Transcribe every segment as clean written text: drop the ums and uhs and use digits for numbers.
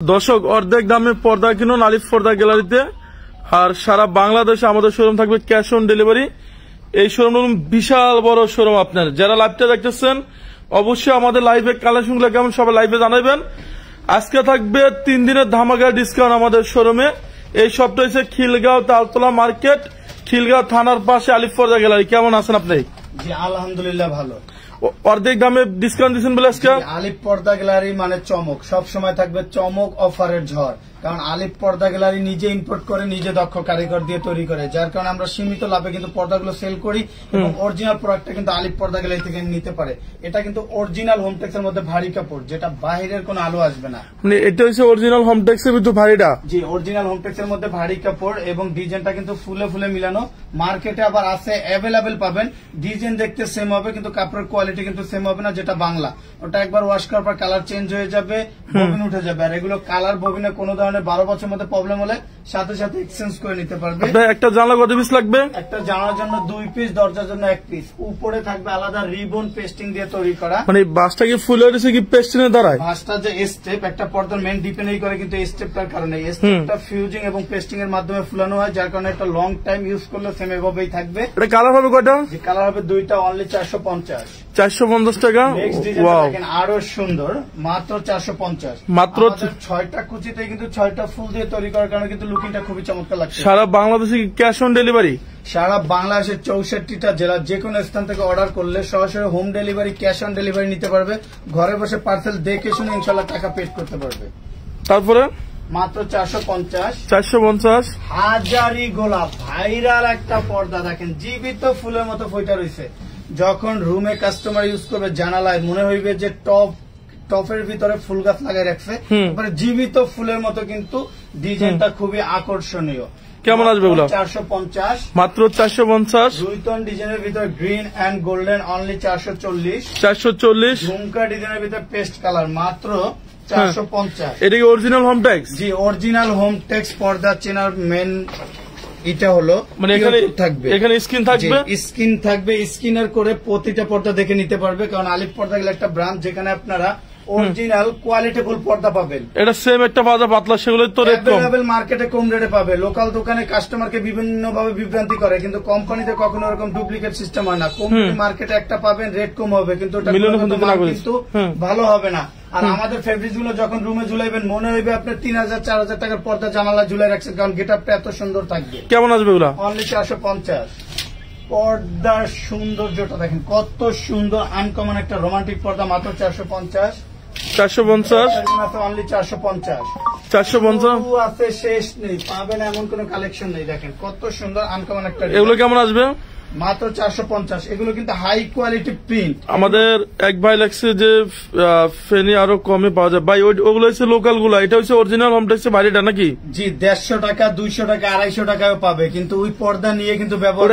দর্শক অর্ধেক দামে পর্দা কিনুন আলিফ পর্দা গ্যালারিতে। আর সারা বাংলাদেশে আমাদের শোরুম থাকবে ক্যাশ অন ডেলিভারি। এই শোরুম বিশাল বড় শোরুম। আপনার যারা লাইভটা দেখতেছেন অবশ্যই আমাদের লাইভে কালেকশনগুলো কেমন সবাই লাইভে জানাবেন। আজকে থাকবে 3 দিনের ধামাকা ডিসকাউন্ট আমাদের শোরুমে। এই সবটা হচ্ছে খিলগাঁও তালতলা মার্কেট, খিলগাঁও থানার পাশে আলিফ পর্দা গ্যালারি। কেমন আছেন আপনি? জি আলহামদুলিল্লাহ ভালো। অর্ধেক দামে ডিসকাউন্ট দিচ্ছেন বলে আজকে আলিফ পর্দা গ্যালারি মানে চমক, সব সময় থাকবে চমক, অফারের ঝড়। কারণ আলিফ পর্দা গ্যালারি নিজে ইম্পোর্ট করে, নিজে দক্ষ কারিগর দিয়ে তৈরি করে, যার কারণে আমরা সীমিত লাভে কিন্তু পর্দাগুলো সেল করি এবং অরিজিনাল প্রোডাক্টটা কিন্তু আলিফ পর্দা গ্যালারি থেকে নিতে পারে। এটা কিন্তু অরিজিনাল হোমটেক্স এর মধ্যে ভারী কাপড়, যেটা বাহিরের কোনো আলো আসবে না। মানে এটা হচ্ছে অরিজিনাল হোমটেক্স এর ভিতর ভারীটা। জি অরিজিনাল হোমটেক্স এর মধ্যে ভারী কাপড় এবং ডিজাইনটা কিন্তু ফুলে ফুলে মিলানো। মার্কেটে আবার আছে, অ্যাভেলেবেল পাবেন। ডিজাইন দেখতে সেম হবে কিন্তু কাপড়ের কোয়ালিটি কিন্তু সেম হবে না। যেটা বাংলা ওটা একবার ওয়াশ করার পর কালার চেঞ্জ হয়ে যাবে, ববিন উঠে যাবে। আর এগুলো কালার ববিনে কোনো ধরনের 12 বছরের মধ্যে প্রবলেম হলে সাথে সাথে এক্সচেঞ্জ করে নিতে পারবে। একটা জানলা কত পিস লাগবে? একটা জানার জন্য 2 পিস, দরজার জন্য 1 পিস। উপরে থাকবে আলাদা রিবন পেস্টিং দিয়ে তৈরি করা। মানে বাসটা কি ফুল হয়েছে কি পেস্টিংয়ে দাঁড়ায়? বাসটা যে স্টেপ, একটা পর্দার মেইন ডিপেন্ডই করে কিন্তু স্টেপটার কারণে। স্টেপটা ফিউজিং এবং পেস্টিং এর মাধ্যমে ফুলানো হয়, যার কারণে একটা লং টাইম ইউজ করলে সেম এভাবেই থাকবে। এটা কালার হবে কয়টা? যে কালার হবে 2টা, অনলি 450 টাকা। দেখেন আরো সুন্দর, মাত্র 450। মাত্র 6টা কুচিতে কিন্তু 6টা ফুল দিয়ে তৈরি করার কারণে কিন্তু লুকিংটা খুবই চমৎকার লাগছে। সারা বাংলাদেশে ক্যাশ অন ডেলিভারি। সারা বাংলাদেশের 64টা জেলা যে কোনো স্থান থেকে অর্ডার করলে সরাসরি home delivery, cash on delivery নিতে পারবে। ঘরে বসে পার্সেল দেখে শুনে ইনশাল্লাহ টাকা পেড করতে পারবে। তারপরে মাত্র 450। হাজারি গোলাপ ভাইরাল একটা পর্দা, দেখেন জীবিত ফুলের মতো ফইটা রয়েছে। যখন রুমে কাস্টমার ইউজ করবে জানালায় মনে হইবে যে টপের ভিতরে ফুল গাছ লাগাই রাখছে। জীবিত ফুলের মতো কিন্তু ডিজাইনটা খুবই আকর্ষণীয়। কেমন আসবে ওগুলো? 450, মাত্র 450। 2 টোন ডিজাইনের ভিতর গ্রিন এন্ড গোল্ডেন, অনলি 440। ঝুমকা ডিজাইনের ভিতর পেস্ট কালার, মাত্র 450। এটা কি অরিজিনাল হোমটেক্স? জি অরিজিনাল হোমটেক্স পর্দা চেনার মেন এটা হলো, মানে এখানে স্ক্রিন থাকবে, স্ক্রিনার করে প্রতিটা পর্দা দেখে নিতে পারবে। কারণ আলিফ পর্দা গেলে একটা ব্র্যান্ড যেখানে আপনারা অরিজিনাল কোয়ালিটিফুল পর্দা পাবেন। এটা সেম একটা পাতলা, সেগুলো তো রেট কম, মার্কেটে কম রেটে পাবে। লোকাল দোকানে কাস্টমারকে বিভিন্ন ভাবে বিভ্রান্তি করে, কিন্তু কোম্পানিতে কখনো এরকম ডুপ্লিকেট সিস্টেম হয় না। কোম্পানি মার্কেটে একটা পাবেন, রেট কম হবে কিন্তু কিন্তু ভালো হবে না। আর আমাদের ফেব্রিক্স গুলো যখন রুমে ঝুলাইবেন মনে হইবে আপনার 3000-4000 টাকার পর্দা জানালা ঝুলাই রাখছেন, কারণ গেটআপটা এত সুন্দর থাকবে। কেমন আসবে ওগুলা? অনলি 450। পর্দার সৌন্দর্যটা দেখেন কত সুন্দর, আনকমন একটা রোমান্টিক পর্দা, মাত্র 450। অনলি 450 আছে, শেষ নেই, পাবেন এমন কোন কালেকশন নেই। দেখেন কত সুন্দর আনকমন একটা। এগুলো কেমন আসবে? মাত্র 450। এগুলো কিন্তু হাই কোয়ালিটি প্রিন্ট। আমাদের এক ভাই লাগছে যে ফেনি আরো কমে পাওয়া যায় ভাই, ওগুলো হচ্ছে লোকাল গুলা, এটা হচ্ছে অরিজিনাল হোমটেক্সের বাড়িটা নাকি? জি 150 টাকা, 200 টাকা, 250 টাকাও পাবে, কিন্তু ওই পর্দা নিয়ে কিন্তু ব্যবহার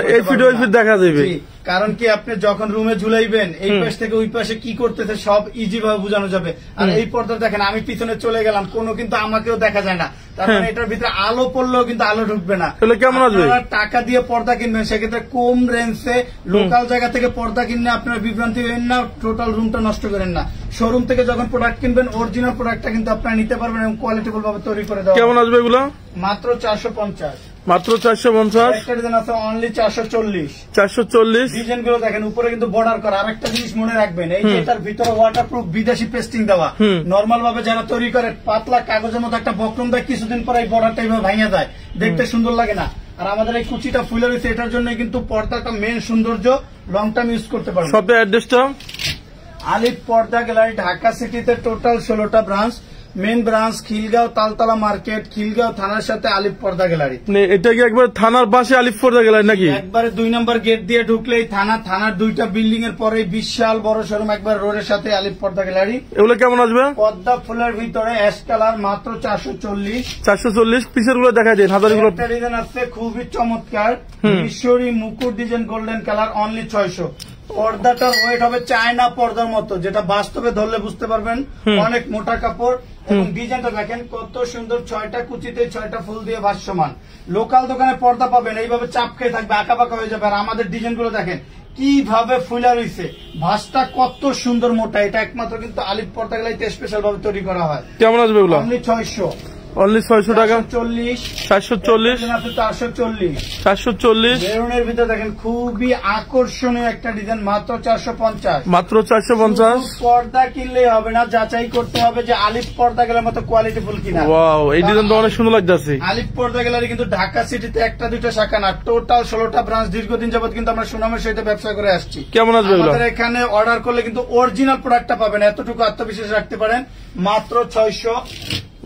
দেখা যাবে। কারণ কি আপনি যখন রুমে ঝুলাইবেন এই পাশ থেকে ওই পাশে কি করতেছে সব ইজি ভাবে বোঝানো যাবে। আর এই পর্দা দেখেন আমি পিছনে চলে গেলাম, কোনো কিন্তু আমাকেও দেখা যায় না। তারপরে এটার ভিতরে আলো পড়লেও কিন্তু আলো ঢুকবে না। কেমন আসবে? টাকা দিয়ে পর্দা কিনবেন, সেক্ষেত্রে কম রেঞ্জে লোকাল জায়গা থেকে পর্দা কিনলে আপনার বিভ্রান্তি হবেন না, টোটাল রুমটা নষ্ট করেন না। শোরুম থেকে যখন প্রোডাক্ট কিনবেন অরিজিনাল প্রোডাক্টটা কিন্তু আপনারা নিতে পারবেন এবং কোয়ালিটিফুল ভাবে তৈরি করে দেওয়া। কেমন আসবে এগুলো? মাত্র 450। মাত্র 450। একটা ডিজাইন আছে অনলি 440। ডিজাইন গুলো দেখেন উপরে কিন্তু বর্ডার করা। আরেকটা জিনিস মনে রাখবেন, এই যে এটার ভিতরে ওয়াটারপ্রুফ বিদেশি পেস্টিং দেওয়া। নর্মাল ভাবে যারা তৈরি করে পাতলা কাগজের মতো একটা বক্রম দেয়, কিছুদিন পরে এই বর্ডারটা এইভাবে ভাঙা যায়, দেখতে সুন্দর লাগে না। আর আমাদের এই কুচিটা ফুলে রয়েছে, এটার জন্য কিন্তু পর্দাটা মেন সৌন্দর্য, লং টাইম ইউজ করতে পারবেন। সব অ্যাড্রেসটা আলিফ পর্দা গ্যালারি, ঢাকা সিটিতে টোটাল 16টা branch. Main branch Khilgaon Taltala market, Khilgaon থানার সাথে আলিফ পর্দা গ্যালারি। এটা কি একবার থানার পাশে আলিফ পর্দা গ্যালারি নাকি? একবারে 2 নম্বর গেট দিয়ে ঢুকলেই থানার 2টা বিল্ডিং এর পরে বিশাল বড় শোরুম, একবার রোডের সাথে আলিফ পর্দা গ্যালারি। এগুলো কেমন আসবে? পদ্মা ফুলের ভিতরে অ্যাশ কালার, মাত্র 440। পিসের গুলো দেখা যায়, হাজারিগুলো ডিজাইন আছে খুবই চমৎকার, ঈশ্বরী মুকুট ডিজাইন, গোল্ডেন কালার, অনলি 600। পর্দাটার ওয়েট হবে চায়না পর্দার মতো, যেটা বাস্তবে ধরলে বুঝতে পারবেন, অনেক মোটা কাপড়। এবং ডিজাইনটা দেখেন কত সুন্দর, 6টা কুচিতে 6টা ফুল দিয়ে ভাসমান। লোকাল দোকানে পর্দা পাবেন এইভাবে চাপ খেয়ে থাকবে, আঁকা বাঁকা হয়ে যাবে। আর আমাদের ডিজাইন গুলো দেখেন কিভাবে ফুলা রয়েছে, ভাঁজটা কত সুন্দর মোটা। এটা একমাত্র কিন্তু আলিফ পর্দা গ্যালারিতে স্পেশাল ভাবে তৈরি করা হয়। কেমন আসবে এগুলো? অনলি 600, অনলি 600 টাকা। 440, 440, 440, 440। মেরুনের ভিতরে দেখেন খুবই আকর্ষণীয় একটা ডিজাইন, মাত্র 450। মাত্র 450। পর্দা কিনলেই হবে না, যাচাই করতে হবে যে আলিফ পর্দা গ্যালারির মতো কোয়ালিটিফুল কিনা। ওয়াও, এই ডিজাইন তো অনেক সুন্দর লাগতেছে। আলিফ পর্দা গ্যালারি কিন্তু ঢাকা সিটিতে একটা দুইটা শাখা না, টোটাল 16টা ব্রাঞ্চ। দীর্ঘদিন যাবত কিন্তু আমরা সুনামের সহিত ব্যবসা করে আসছি। কেমন আসবে এগুলো? আমাদের এখানে অর্ডার করলে কিন্তু অরিজিনাল প্রোডাক্টটা পাবেন, এতটুকু আত্মবিশ্বাস রাখতে পারেন। মাত্র 600।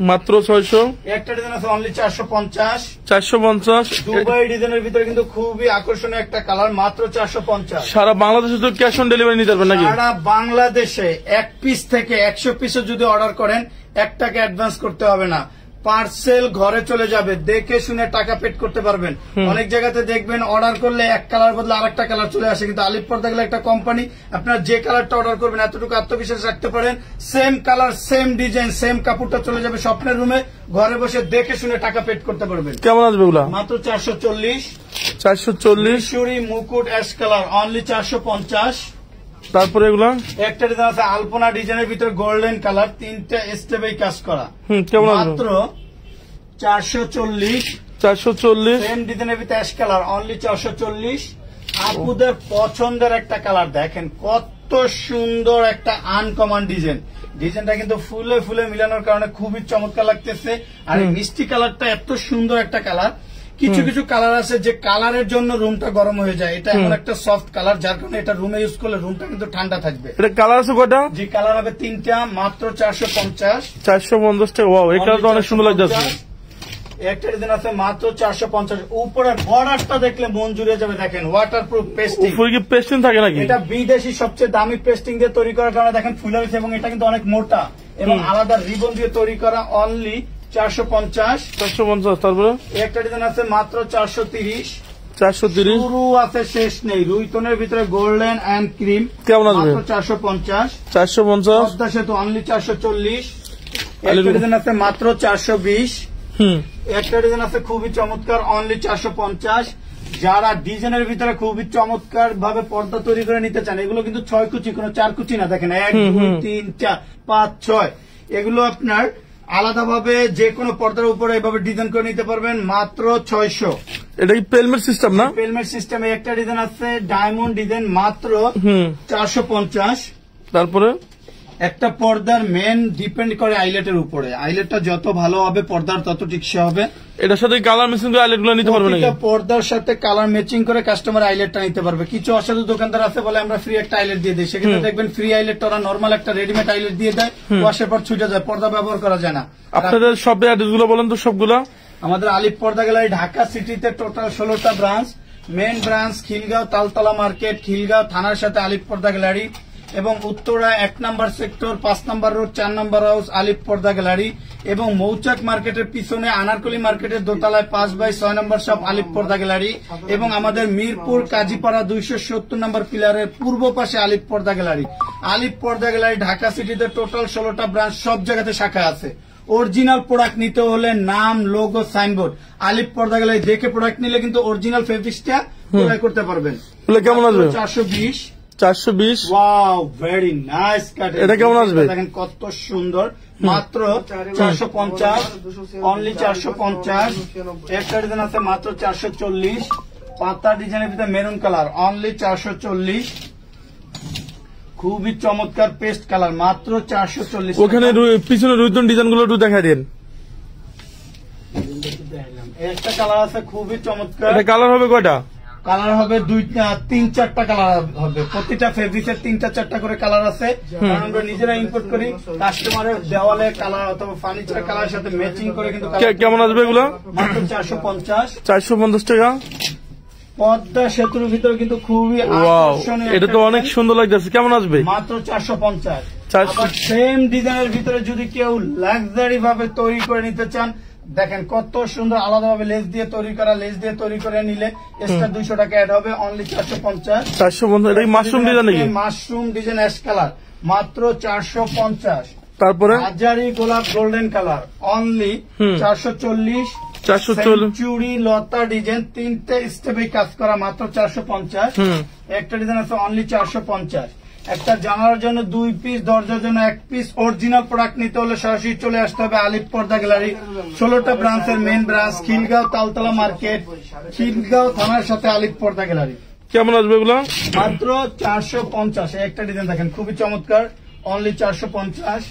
মাত্র 600। একটা ডিজাইন আছে অনলি 450। 450। দুবাই ডিজাইনের ভিতরে কিন্তু খুবই আকর্ষণীয় একটা কালার, মাত্র 450। সারা বাংলাদেশে তো ক্যাশ অন ডেলিভারি নিতে পারবেন নাকি? সারা বাংলাদেশে 1 পিস থেকে 100 পিসও যদি অর্ডার করেন 1 টাকা অ্যাডভান্স করতে হবে না, পার্সেল ঘরে চলে যাবে, দেখে শুনে টাকা পেড করতে পারবেন। অনেক জায়গাতে দেখবেন অর্ডার করলে এক কালার বদলে আরেকটা কালার চলে আসে, কিন্তু আলিফ পর্দা গ্যালারি একটা কোম্পানি, আপনার যে কালারটা অর্ডার করবেন এতটুকু আত্মবিশ্বাস রাখতে পারেন, same colour same design same কাপড়টা চলে যাবে স্বপ্নের রুমে, ঘরে বসে দেখে শুনে টাকা পেড করতে পারবেন। কেমন আসবে এগুলো? মাত্র 440। 440। মিশরি মুকুট অ্যাশ কালার অনলি 450। তারপরে এগুলো একটা ডিজাইন আছে আলপনা ডিজাইনের ভিতরে গোল্ডেন কালার, 3টা স্টেপে কাজ করা, কেমন আসবে? মাত্র 440। 440। সেম ডিজাইনের ভিতরে অ্যাশ কালার অনলি 440। আপুদের পছন্দের একটা কালার, দেখেন কত সুন্দর একটা আনকমন ডিজাইন। ডিজাইনটা কিন্তু ফুলে ফুলে মিলানোর কারণে খুবই চমৎকার লাগতেছে। আর এই মিষ্টি কালারটা এত সুন্দর একটা কালার। কিছু কিছু কালার আছে যে কালারের জন্য রুমটা গরম হয়ে যায়, এটা এমন একটা সফট কালার যার কারণে এটা রুমে ইউজ করলে রুমটা কিন্তু ঠান্ডা থাকবে। এটা কালার আছে কয়টা? যে কালার হবে 3টা, মাত্র 450। 450 টাকা। ওয়াও, এই কালারটা অনেক সুন্দর লাগতেছে। একটা ডিজাইন আছে মাত্র 450। উপরে বর্ডারটা দেখলে মন জুড়ে যাবে, দেখেন ওয়াটারপ্রুফ পেস্টিং। উপরে কি পেস্টিং থাকে নাকি? এটা বিদেশি সবচেয়ে দামি পেস্টিং দিয়ে তৈরি করার কারণে দেখেন ফুলে রয়েছে, এবং এটা কিন্তু অনেক মোটা এবং আলাদা রিবন দিয়ে তৈরি করা, অনলি 450। 450। তারপরে একটা ডিজাইন আছে মাত্র 430। 430। শুরু আছে শেষ নেই, রুইতনের ভিতরে গোল্ডেন এন্ড ক্রিম। কেমন আসবে? মাত্র 450। 450। পদ্মা সেতু অনলি 440। একটা ডিজাইন আছে মাত্র 420। একটা ডিজাইন আছে খুবই চমৎকার, অনলি 450। যারা ডিজাইনের ভিতরে খুবই চমৎকার ভাবে পর্দা তৈরি করে নিতে চান, এগুলো কিন্তু 6 কুচি, কোনো 4 কুচি না। দেখেন 1 2 3 4 5 6, এগুলো আপনার আলাদাভাবে যে কোনো পর্দার উপরে এভাবে ডিজাইন করে নিতে পারবেন, মাত্র 600। এটা কি পেলমেট সিস্টেম না? পেলমেট সিস্টেমে একটা ডিজাইন আছে ডায়মন্ড ডিজাইন, মাত্র 450। তারপরে একটা পর্দার মেন ডিপেন্ড করে আইলেটের উপরে, আইলেটটা যত ভালো হবে পর্দার তত টিকসে হবে। এটার সাথে কালার ম্যাচিং করে আইলেট গুলো নিতে পারবে নাকি? পর্দার সাথে কালার ম্যাচিং করে কাস্টমার আইলেটটা নিতে পারবে। কিছু অসাধু দোকানদার আছে বলে আমরা ফ্রি একটা আইলেট দিয়ে দিই, সেক্ষেত্রে দেখবেন ফ্রি আইলেটটা ওরা নর্মাল একটা রেডিমেড আইলেট দিয়ে দেয়, ওয়াশের পর ছুটে যায়, পর্দা ব্যবহার করা যায় না। আপনাদের শপের অ্যাড্রেস গুলো বলেন তো সবগুলা। আমাদের আলিফ পর্দা গ্যালারি ঢাকা সিটিতে টোটাল 16টা branch. Main branch Khilgaon Taltala market, Khilgaon থানার সাথে আলিফ পর্দা গ্যালারি, এবং Uttara 1 number sector 5 number road 4 number house Alif পর্দা গ্যালারি, এবং মৌচাক মার্কেটের পিছনে আনারকলি মার্কেটের দোতলায় 5/6 নম্বর শপ আলিফ পর্দা গ্যালারি, এবং আমাদের মিরপুর কাজীপাড়া 270 নম্বর পিলারের পূর্ব পাশে আলিফ পর্দা গ্যালারি। আলিফ পর্দা গ্যালারি ঢাকা সিটিতে টোটাল 16টা ব্রাঞ্চ, সব জায়গাতে শাখা আছে। অরিজিনাল প্রোডাক্ট নিতে হলে নাম, লোগো, সাইনবোর্ড, আলিফ পর্দা গ্যালারি দেখে প্রোডাক্ট নিলে কিন্তু অরিজিনাল ফেব্রিক্সটা ক্রয় করতে পারবেন। কেমন আসবে? 420। 420। ওয়াও, ভেরি নাইস কাট। এটা কেমন আসবে? দেখেন কত সুন্দর, মাত্র 450, অনলি 450। একটা ডিজাইন আছে মাত্র 440, পাতা ডিজাইনের ভিতরে মেরুন কালার, অনলি 440। খুবই চমৎকার পেস্ট কালার, মাত্র 440। ওখানে পিছনে রুইতন ডিজাইন গুলো একটু দেখা দেন। একটা কালার আছে খুবই চমৎকার। এটা কালার হবে কয়টা? কালার হবে 3-4টা কালার হবে, প্রতিটা ফেব্রিকের 3-4টা করে কালার আছে, কারণ আমরা নিজেরা ইম্পোর্ট করি। কাস্টমারের দেওয়ালে কালার অথবা ফার্নিচার কালারের সাথে ম্যাচিং করে কিন্তু। কেমন আসবে এগুলো? মাত্র 450। 450 টাকা। পদ্মা সেতুর ভিতরে কিন্তু খুবই ওয়াও, আকর্ষণীয়, এটা তো অনেক সুন্দর লাগতেছে। কেমন আসবে? মাত্র 450। আবার সেম ডিজাইনের ভিতরে যদি কেউ লাক্সারি ভাবে তৈরি করে নিতে চান, দেখেন কত সুন্দর আলাদাভাবে লেস দিয়ে তৈরি করা, লেস দিয়ে তৈরি করে নিলে এক্সট্রা 200 টাকা অ্যাড হবে, অনলি 450। 450। এটা কি মাশরুম ডিজাইন নাকি? মাশরুম ডিজাইন অ্যাশ কালার, মাত্র 450। তারপরে হাজারি গোলাপ গোল্ডেন কালার, অনলি 440। সেঞ্চুরি লতা ডিজাইন 3টে স্টেপে কাজ করা, মাত্র 450। একটা ডিজাইন আছে অনলি 450। একটা জানালার জন্য 2 পিস, দরজার জন্য 1 পিস। অরিজিনাল প্রোডাক্ট নিতে হলে সরাসরি চলে আসতে হবে আলিফ পর্দা গ্যালারি। 16টা ব্রাঞ্চের main branch Khilgaon Taltala market, Khilgaon থানার সাথে আলিফ পর্দা গ্যালারি। কেমন আসবে এগুলো? মাত্র 450। একটা ডিজাইন দেখেন খুবই চমৎকার, অনলি 450।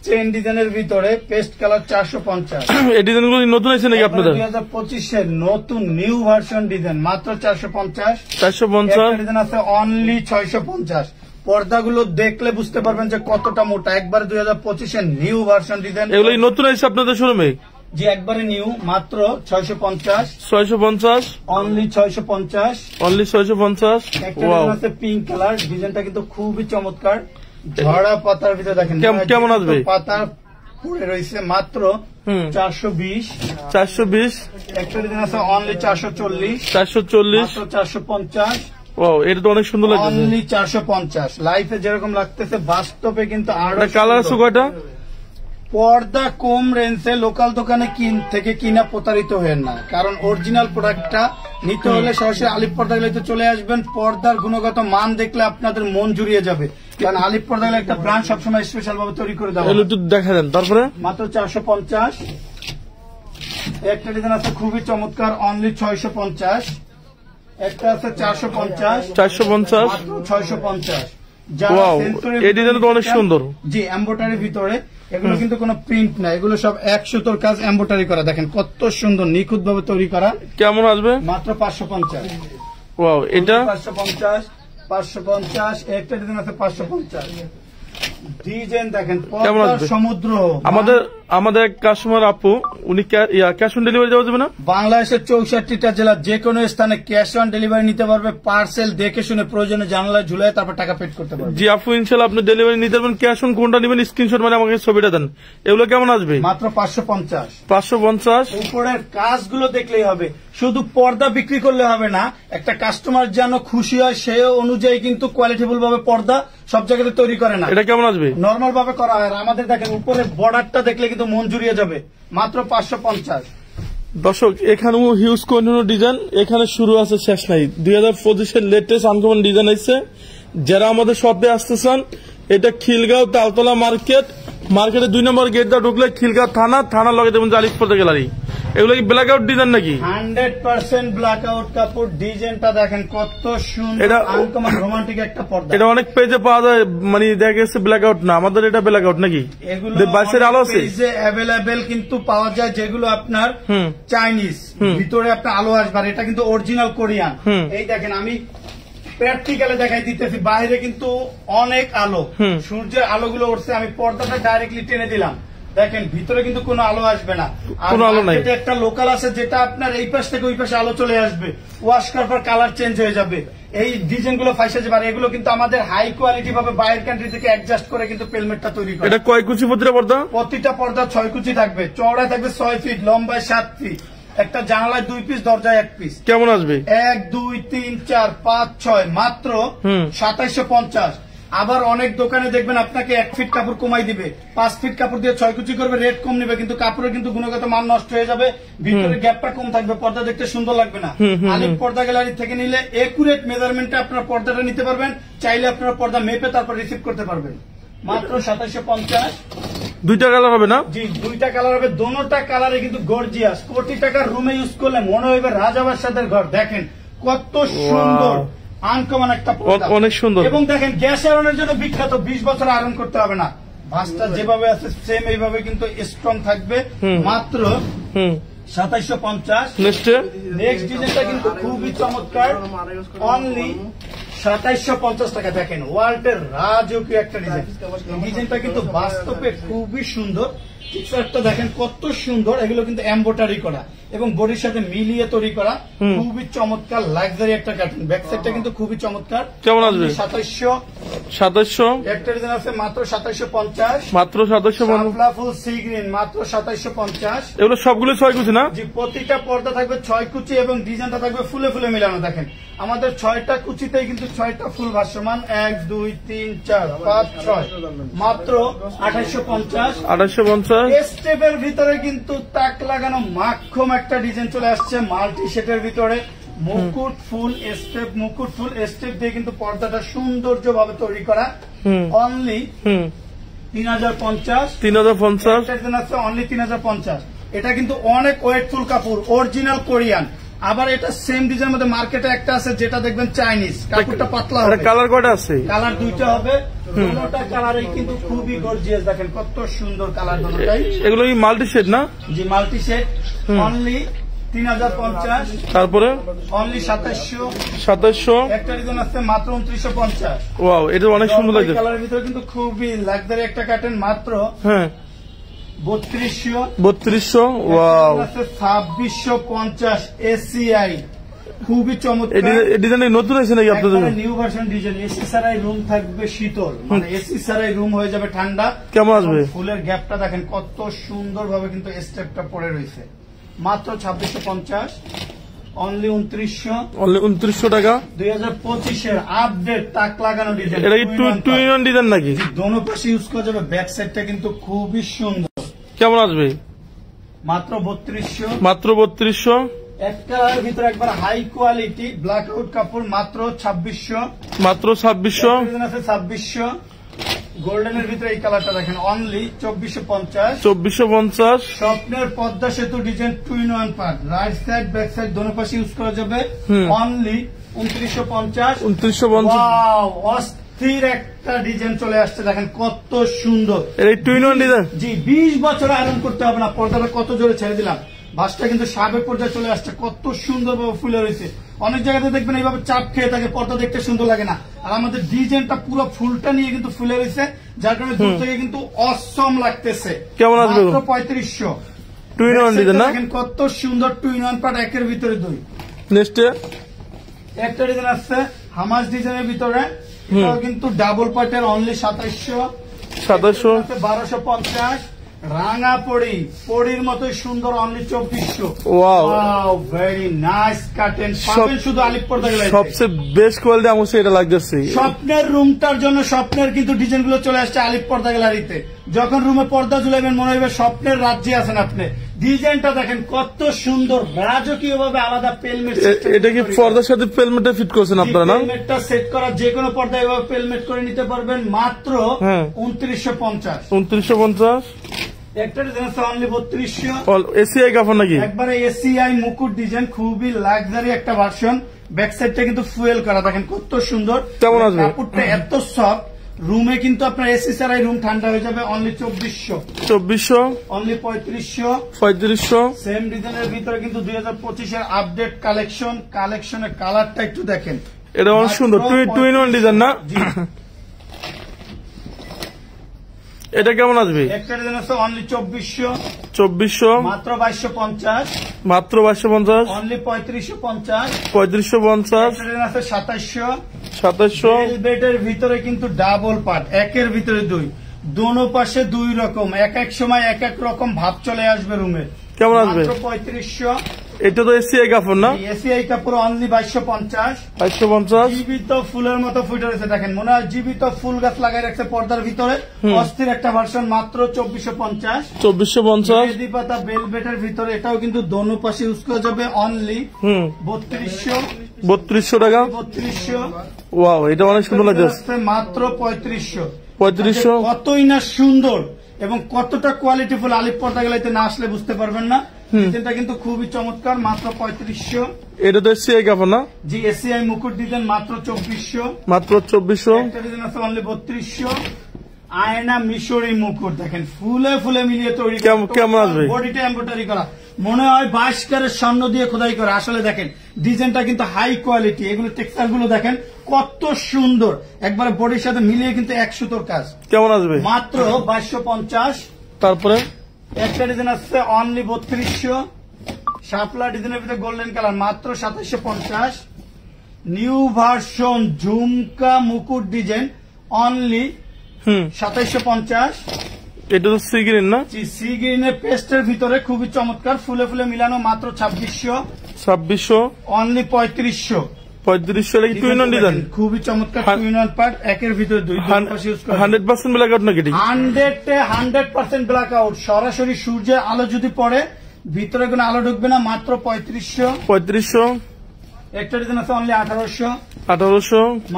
চেন ডিজাইনের ভিতরে পেস্ট কালার 450। এই ডিজাইনগুলো নতুন আছে নাকি আপনাদের? 2025 নতুন নিউ ভার্সন ডিজাইন, মাত্র 450। 450 ডিজাইন আছে অনলি 650। পর্দাগুলো দেখলে বুঝতে পারবেন যে কতটা মোটা, একবার 2025 নিউ ভার্সন ডিজাইন। এগুলো নতুন আছে আপনাদের শোরুমে? জি একবারে নিউ, মাত্র 650। 650 অনলি 650। অনলি 650। একটা ডিজাইন আছে পিঙ্ক কালার, ডিজাইনটা কিন্তু খুবই চমৎকার। ঝরা পাতার ভিতরে দেখেন কেমন আসবে? পাতা পড়ে রয়েছে, মাত্র 420। 420। একটা ডিজাইন আছে অনলি 440। 440 মাত্র 450। ওয়াও, এটা তো অনেক সুন্দর লাগছে। অনলি 450। লাইফে যেরকম লাগতেছে বাস্তবে কিন্তু আরো কালার আছে কয়টা? পর্দা কম রেঞ্জে লোকাল দোকানে থেকে কিনা প্রতারিত হবেন না, কারণ অরিজিনাল প্রোডাক্টটা নিতে হলে সরাসরি আলিফ পর্দা গ্যালারিতে চলে আসবেন। পর্দার গুণগত মান দেখলে আপনাদের মন জুড়িয়ে যাবে, কারণ আলিফ পর্দা গ্যালারি একটা ব্র্যান্ড সবসময় স্পেশাল ভাবে তৈরি করে দেওয়া। একটু দেখা দেন। তারপরে মাত্র 450। একটা ডিজাইন আছে খুবই চমৎকার, অনলি 650। একটা আছে 450। 450 মাত্র 650। ওয়াও, এই ডিজাইন তো অনেক সুন্দর। জি এমব্রয়ডারির ভিতরে, এগুলো কিন্তু কোনো প্রিন্ট না, এগুলো সব 1 সুতোর কাজ এমব্রয়ডারি করা। দেখেন কত সুন্দর নিখুঁত ভাবে তৈরি করা। কেমন আসবে? মাত্র 550। ওয়াও, এটা 550। 550। একটা ডিজাইন আছে 550। ডিজাইন দেখেন সমুদ্র। আমাদের কাস্টমার আপু, উনি ক্যাশ অন ডেলিভারি দেওয়া যাবে না? বাংলাদেশের 64টা জেলা যে কোনো স্থানে ক্যাশ অন ডেলিভারি নিতে পারবে। পার্সেল দেখে শুনে প্রয়োজনে জানালায় ঝুলাই তারপর টাকা পেড করতে পারবে। জি আপু, ইনশাল্লাহ আপনি ডেলিভারি নিতে পারবেন। ক্যাশ অন কোনটা নেবেন স্ক্রিনশট মানে আমাকে ছবিটা দেন। এগুলো কেমন আসবে? মাত্র 550। 550। উপরের কাজগুলো দেখলেই হবে, শুধু পর্দা বিক্রি করলে হবে না, একটা কাস্টমার যেন খুশি হয় সে অনুযায়ী কিন্তু কোয়ালিটিফুল ভাবে পর্দা সব জায়গাতে তৈরি করে না। এটা কেমন আসবে? নর্মাল ভাবে করা হয়। আমাদের দেখেন উপরের বর্ডারটা দেখলে কিন্তু মন জুড়িয়ে যাবে। মাত্র 550। দর্শক, এখানেও হিউজ কোন ডিজাইন, এখানে শুরু আছে শেষ নাই। 2025 লেটেস্ট আনকমন ডিজাইন আছে। যারা আমাদের শপে আসতে চান, এটা খিলগাঁও তালতলা মার্কেটের 2 নম্বর গেট দিয়ে ঢুকলে খিলগাঁও থানার লগে দেবেন আলিফ পর্দা গ্যালারি। এগুলো কি ব্ল্যাক আউট ডিজাইন নাকি? 100% ব্ল্যাক আউট কাপড়। ডিজাইনটা দেখেন কত সুন্দর, আনকমন রোমান্টিক একটা পর্দা। এটা অনেক পেজে পাওয়া যায়, মানে দেখা গেছে ব্ল্যাক আউট না, আমাদের এটা ব্ল্যাক আউট নাকি? এগুলো বাসের আলো আছে পেজে अवेलेबल কিন্তু পাওয়া যায়, যেগুলো আপনার চাইনিজ, ভিতরে আপনার আলো আসবে। এটা কিন্তু অরিজিনাল কোরিয়ান। এই দেখেন আমি প্র্যাকটিক্যালে দেখাই দিতেছি, বাইরে কিন্তু অনেক আলো, সূর্যের আলোগুলো উঠছে। আমি পর্দাটা ডাইরেক্টলি টেনে দিলাম, দেখেন ভিতরে কিন্তু কোনো আলো আসবে না। কোনো আলো নাই। এটা একটা লোকাল আছে যেটা আপনার এই পাশ থেকে ওই পাশে আলো চলে আসবে, ওয়াশ করার পর কালার চেঞ্জ হয়ে যাবে। এই ডিজাইন গুলো ফাইসা যাবে। আর এগুলো কিন্তু আমাদের হাই কোয়ালিটি ভাবে বাইরের কান্ট্রি থেকে অ্যাডজাস্ট করে কিন্তু পেলমেটটা তৈরি করে। এটা কয় কুচি প্রতিটা পর্দা? প্রতিটা পর্দা 6 কুচি থাকবে, চওড়ায় থাকবে 6 ফিট, লম্বায় 7 ফিট। একটা জানালায় 2 পিস, দরজায় 1 পিস। কেমন আসবে? 1 2 3 4 5 6 মাত্র 2750। আবার অনেক দোকানে দেখবেন আপনাকে 1 ফিট কাপড় কমাই দিবে, 5 ফিট কাপড় দিয়ে 6 কুচি করবে, রেট কম নিবে, কিন্তু কাপড়ের কিন্তু গুণগত মান নষ্ট হয়ে যাবে, ভিতরে গ্যাপটা কম থাকবে, পর্দা দেখতে সুন্দর লাগবে না। আলিফ পর্দা গ্যালারি থেকে নিলে একুরেট মেজারমেন্টে আপনার পর্দাটা নিতে পারবেন। চাইলে আপনার পর্দা মেপে তারপর রিসিভ করতে পারবেন। মাত্র 2750। 2টা কালার হবে না? জি 2টা কালার হবে, দোনোটা কালারে কিন্তু গর্জিয়াস। কোটি টাকার রুমে ইউজ করলে মনে হবে রাজাবাদশাদের ঘর। দেখেন কত সুন্দর আনকমন একটা পর্দা, অনেক সুন্দর। এবং দেখেন গ্যাস আয়রনের জন্য বিখ্যাত, 20 বছর আয়রন করতে হবে না। ভাঁজটা যেভাবে আছে সেম এইভাবে কিন্তু স্ট্রং থাকবে। মাত্র 2750। নেক্সট ডিজাইনটা কিন্তু খুবই চমৎকার, অনলি 2750 টাকা। দেখেন ওয়ার্ল্ডের রাজকীয় একটা ডিজাইন। ডিজাইনটা কিন্তু বাস্তবে খুবই সুন্দর। পিকচারটা দেখেন কত সুন্দর। এগুলো কিন্তু এমব্রয়ডারি করা এবং বডির সাথে মিলিয়ে তৈরি করা, খুবই চমৎকার লাক্সারি একটা কার্টুন। ব্যাক সাইডটা কিন্তু খুবই চমৎকার। কেমন আসবে? 2700। একটা ডিজাইন আছে মাত্র 2750। মাত্র 2750। ফুল সি গ্রিন মাত্র 2750। এগুলো সবগুলো 6 কুচি না? জি প্রতিটা পর্দা থাকবে 6 কুচি এবং ডিজাইনটা থাকবে ফুলে ফুলে মিলানো। দেখেন আমাদের 6টা কুচিতেই কিন্তু 6টা ফুল ভাসমান। 1 2 3 4 5 6 মাত্র 2850। 50। স্টেপের ভিতরে কিন্তু তাক লাগানো মাখন একটা ডিজাইন চলে আসছে মাল্টি শেডের ভিতরে। মুকুট ফুল স্টেপ দিয়ে কিন্তু পর্দাটা সৌন্দর্য ভাবে তৈরি করা। অনলি 3050। 3050 অনলি 3050। এটা কিন্তু অনেক ওয়েটফুল কাপড়, অরিজিনাল কোরিয়ান। আবার এটা সেম ডিজাইন মধ্যে মার্কেটে একটা আছে যেটা দেখবেন চাইনিজ, কাপড়টা পাতলা হবে। কালার কয়টা আছে? কালার দুইটা হবে, দুটোটা কালারই কিন্তু খুবই গর্জিয়াস। দেখেন কত সুন্দর কালার দুটোটাই। এগুলো কি মাল্টি শেড না? জি মাল্টি শেড। অনলি 3050। তারপরে অনলি 2700। 2700। একটা ডিজাইন আছে মাত্র 2950। ওয়াও, এটা অনেক সুন্দর লাগছে। কালারের ভিতরে কিন্তু খুবই লাক্সারি একটা কাটেন মাত্র হ্যাঁ 3200। 3200। ওয়াও, 2650 এসিআই, খুবই চমৎকার। এই ডিজাইন নতুন আছে নাকি আপনাদের? New version design. এসি ছাড়াই রুম থাকবে শীতল, মানে এসি ছাড়াই রুম হয়ে যাবে ঠান্ডা। কেমন আসবে? ফুলের গ্যাপটা দেখেন কত সুন্দর ভাবে কিন্তু স্টেপটা পড়ে রয়েছে। মাত্র 2650। অনলি 2900। অনলি 2900 টাকা। 2025 আপডেট তাক লাগানো ডিজাইন। এটা কি টু ইন ওয়ান ডিজাইন নাকি? দোনো পাশে ইউজ করা যাবে। ব্যাক সাইডটা কিন্তু খুবই সুন্দর। কেমন আসবে? মাত্র 3200। মাত্র 3200। এক কালারের ভিতরে একবার হাই কোয়ালিটি ব্ল্যাক আউট কাপড় মাত্র 2600। মাত্র 2600। 2600। গোল্ডেনের ভিতরে এই কালারটা দেখেন অনলি 2450। 2450। স্বপ্নের পদ্মা সেতু design 2 in 1 part, right side back side দোনো পাশে ইউজ করা যাবে। অনলি 2950। 2950। ওয়াও, অস্থির একটা ডিজাইন চলে আসছে, দেখেন কত সুন্দর। এই টু ইন ওয়ান ডিজাইন। জি 20 বছর আয়রন করতে হবে না। পর্দাটা কত জোরে ছেড়ে দিলাম, বাসটা কিন্তু সাবেক পর্যায়ে চলে আসছে। কত সুন্দর ভাবে ফুলে রয়েছে। অনেক জায়গাতে দেখবেন এইভাবে চাপ খেয়ে থাকে, পর্দা দেখতে সুন্দর লাগে না। আর আমাদের ডিজাইনটা পুরো ফুলটা নিয়ে কিন্তু ফুলে রয়েছে, যার কারণে দূর থেকে কিন্তু অসম লাগতেছে। কেমন আসবে? 3500। টু ইন ওয়ান ডিজাইন না? দেখেন কত সুন্দর 2 in 1 পার্ট, একের ভিতরে দুই। নেক্সট একটা ডিজাইন আসছে হামাস ডিজাইনের ভিতরে, এটাও কিন্তু ডাবল পার্টের। অনলি 2700। 2700। 1250। রাঙা পড়ির মতোই সুন্দর। অনলি 2400। ওয়াও, ভেরি নাইস কাটেন। পাবেন শুধু আলিপ পর্দা গ্যালারিতে। সবচেয়ে বেস্ট কোয়ালিটি আমার এটা লাগতেছে। স্বপ্নের রুমটার জন্য স্বপ্নের কিন্তু ডিজাইন গুলো চলে আসছে আলিপ পর্দা গ্যালারিতে। যখন রুমে পর্দা ঝুলাবেন মনে হবে স্বপ্নের রাজ্যে আছেন আপনি। ডিজাইনটা দেখেন কত সুন্দর, রাজকীয় ভাবে আলাদা পেলমেট। এটা কি পর্দার সাথে পেলমেটটা ফিট করছেন আপনারা না? পেলমেটটা সেট করা, যে কোনো পর্দা এভাবে পেলমেট করে নিতে পারবেন মাত্র 2950। 2950। একটা ডিজাইন আছে অনলি 3200। এসিআই কাপড় নাকি? একবারে এসিআই মুকুট ডিজাইন, খুবই লাক্সারি একটা ভার্সন। ব্যাক সাইডটা কিন্তু ফুয়েল করা, দেখেন কত সুন্দর। কেমন আসবে? কাপড়টা এত সফট, রুমে কিন্তু আপনার এসি ছাড়াই রুম ঠান্ডা হয়ে যাবে। অনলি 2400। 2400। অনলি 3500। 3500। সেম ডিজাইনের ভিতরে কিন্তু 2025 আপডেট কালেকশনের কালারটা একটু দেখেন। এটা অনেক সুন্দর, টু ইন ওয়ান ডিজাইন না? এটা কেমন আসবে? একটা ডিজাইন আছে অনলি 2400। 2400। মাত্র 2250। মাত্র 2250। অনলি 3550। 3550। একটা ডিজাইন আছে 2700। 2700। বেলভেটের ভিতরে কিন্তু ডাবল পার্ট, একের ভিতরে দুই, দোনো পাশে দুই রকম। এক এক সময় এক এক রকম ভাব চলে আসবে রুমে। কেমন আসবে? 3500। এটা তো এসিআই কাপড় না? এসিআই কাপড়। অনলি 2250। 2250। জীবিত ফুলের মতো ফুটে রয়েছে, দেখেন মনে হয় জীবিত ফুল গাছ লাগাই রাখছে পর্দার ভিতরে। অস্থির একটা ভার্সন। মাত্র 2450। 2450। মেহেদি পাতা বেলভেটের ভিতরে, এটাও কিন্তু দোনো পাশে ইউজ করা যাবে। অনলি 3200। 3200 টাকা। 3200। ওয়াও, এটা অনেক সুন্দর লাগছে। মাত্র 3500। 3500। কতই না সুন্দর এবং কতটা কোয়ালিটিফুল, আলিপ পর্দা গ্যালারিতে না আসলে বুঝতে পারবেন না। ডিজাইনটা কিন্তু খুবই চমৎকার। মাত্র 3500। এটা তো এসিআই কাপড় না? জি এসিআই মুকুট ডিজাইন। মাত্র 2400। মাত্র 2400। একটা ডিজাইন আছে অনলি 3200। আয়না মিশরি মুকুট, দেখেন ফুলে ফুলে মিলিয়ে তৈরি। কেমন আসবে? বডিটা এমব্রয়ডারি করা, মনে হয় 22 ক্যারেট স্বর্ণ দিয়ে খোদাই করা। আসলে দেখেন ডিজাইনটা কিন্তু হাই কোয়ালিটি। এগুলো টেক্সচার গুলো দেখেন কত সুন্দর, একবারে বডির সাথে মিলিয়ে কিন্তু 1 সুতোর কাজ। কেমন আসবে? মাত্র 2250। তারপরে একটা ডিজাইন আসছে অনলি 3200। শাপলা ডিজাইনের ভিতরে গোল্ডেন কালার। মাত্র 2750। নিউ ভার্সন ঝুমকা মুকুট ডিজাইন। অনলি 2750। এটা তো সি গ্রিন না? সি গ্রিনের পেস্টের ভিতরে খুবই চমৎকার, ফুলে ফুলে মিলানো। মাত্র 2600। 2600। অনলি 3500। 3500 লাগে 2 in 1 ডিজাইন, খুবই চমৎকার 2 in 1 পার্ট, একের ভিতরে দুই পাশে ইউজ করা 100% ব্ল্যাক আউট নাকি? 100% ব্ল্যাক আউট। সরাসরি সূর্যের আলো যদি পড়ে ভিতরে কোনো আলো ঢুকবে না। মাত্র 3500। একটা ডিজাইন আছে অনলি 1800।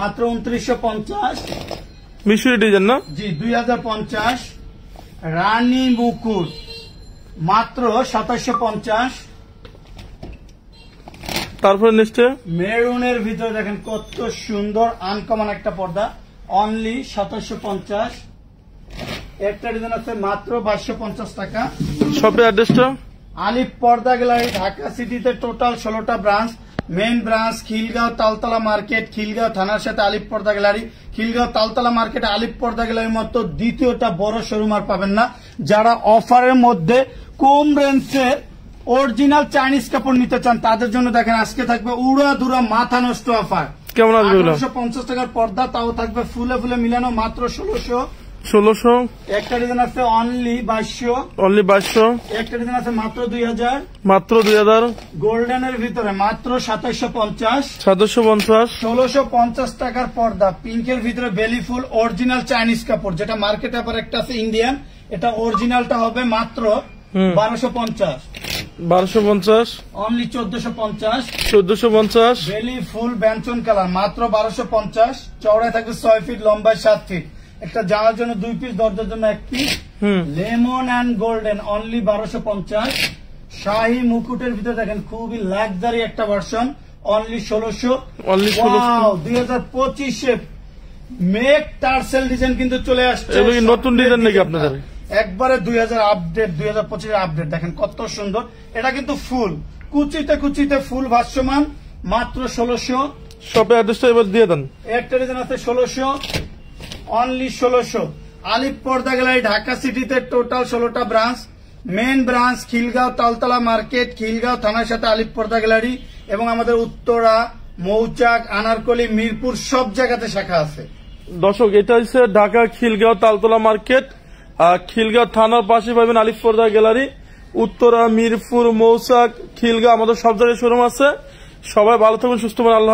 মাত্র 2950। মিশরি ডিজাইন না জি 2050। রানী মুকুট মাত্র 2750। তারপরে নেক্সটে মেরুনের ভিতরে দেখেন কত সুন্দর আনকমন একটা পর্দা, অনলি 2750। একটা ডিজাইন আছে মাত্র 2250 টাকা। শপের অ্যাড্রেসটা আলিফ পর্দা গ্যালারি, ঢাকা সিটিতে টোটাল 16টা branch. Main branch Khilgaon Taltala market, Khilgaon থানার সাথে আলিফ পর্দা গ্যালারি। খিলগাঁও তালতলা মার্কেটে আলিফ পর্দা গ্যালারির মতো দ্বিতীয়টা বড় শোরুম আর পাবেন না। যারা অফারের মধ্যে কম রেঞ্জের অরিজিনাল চাইনিজ কাপড় নিতে চান তাদের জন্য দেখেন আজকে থাকবে উড়াধুরা মাথা নষ্ট অফার। কেমন আসবে? 1850 টাকার পর্দা, তাও থাকবে ফুলে ফুলে মিলানো মাত্র 1600। একটা ডিজাইন আছে অনলি 2200। একটা ডিজাইন আছে মাত্র 2000। গোল্ডেনের ভিতরে মাত্র 2750। 750 টাকার পর্দা, পিঙ্কের ভিতরে বেলি ফুল অরিজিনাল চাইনিজ কাপড়, যেটা মার্কেটে আবার একটা আছে ইন্ডিয়ান, এটা অরিজিনালটা হবে মাত্র 1250। অনলি 1450। বেলি ফুল ব্যঞ্জন কালার মাত্র 1250। চওড়ায় থাকবে 6 ফিট, লম্বায় 7 ফিট। একটা জানার জন্য 2 পিস, দরজার জন্য 1 piece. Lemon and golden only 1250। শাহী মুকুটের ভিতরে দেখেন খুবই লাক্সারি একটা version, only 1600। 2025 make tassel design কিন্তু চলে আসছে। নতুন ডিজাইন নাকি আপনাদের? একবারে 2000 আপডেট, 2025 আপডেট। দেখেন কত সুন্দর, এটা কিন্তু ফুল কুচিতে কুচিতে ফুল ভাষ্যমান, মাত্র 1600। শপের অ্যাড্রেসটা এবার দিয়ে দেন। একটা ডিজাইন আছে 1600, অনলি 1600। আলিফ পর্দা গ্যালারি, ঢাকা সিটিতে টোটাল 16টা branch. Main branch Khilgaon Taltala market, Khilgaon থানার সাথে আলিফ পর্দা গ্যালারি, এবং আমাদের উত্তরা, মৌচাক, আনারকলি, মিরপুর সব জায়গাতে শাখা আছে। দর্শক, এটা হচ্ছে ঢাকা খিলগাঁও তালতলা মার্কেট, খিলগাঁও থানার পাশে পাবেন আলিফ পর্দা গ্যালারি। উত্তরা, মিরপুর, মৌচাক, খিলগাঁও আমাদের সব জায়গায় শোরুম আছে। সবাই ভালো থাকুন, সুস্থ থাকুন। আল্লাহ।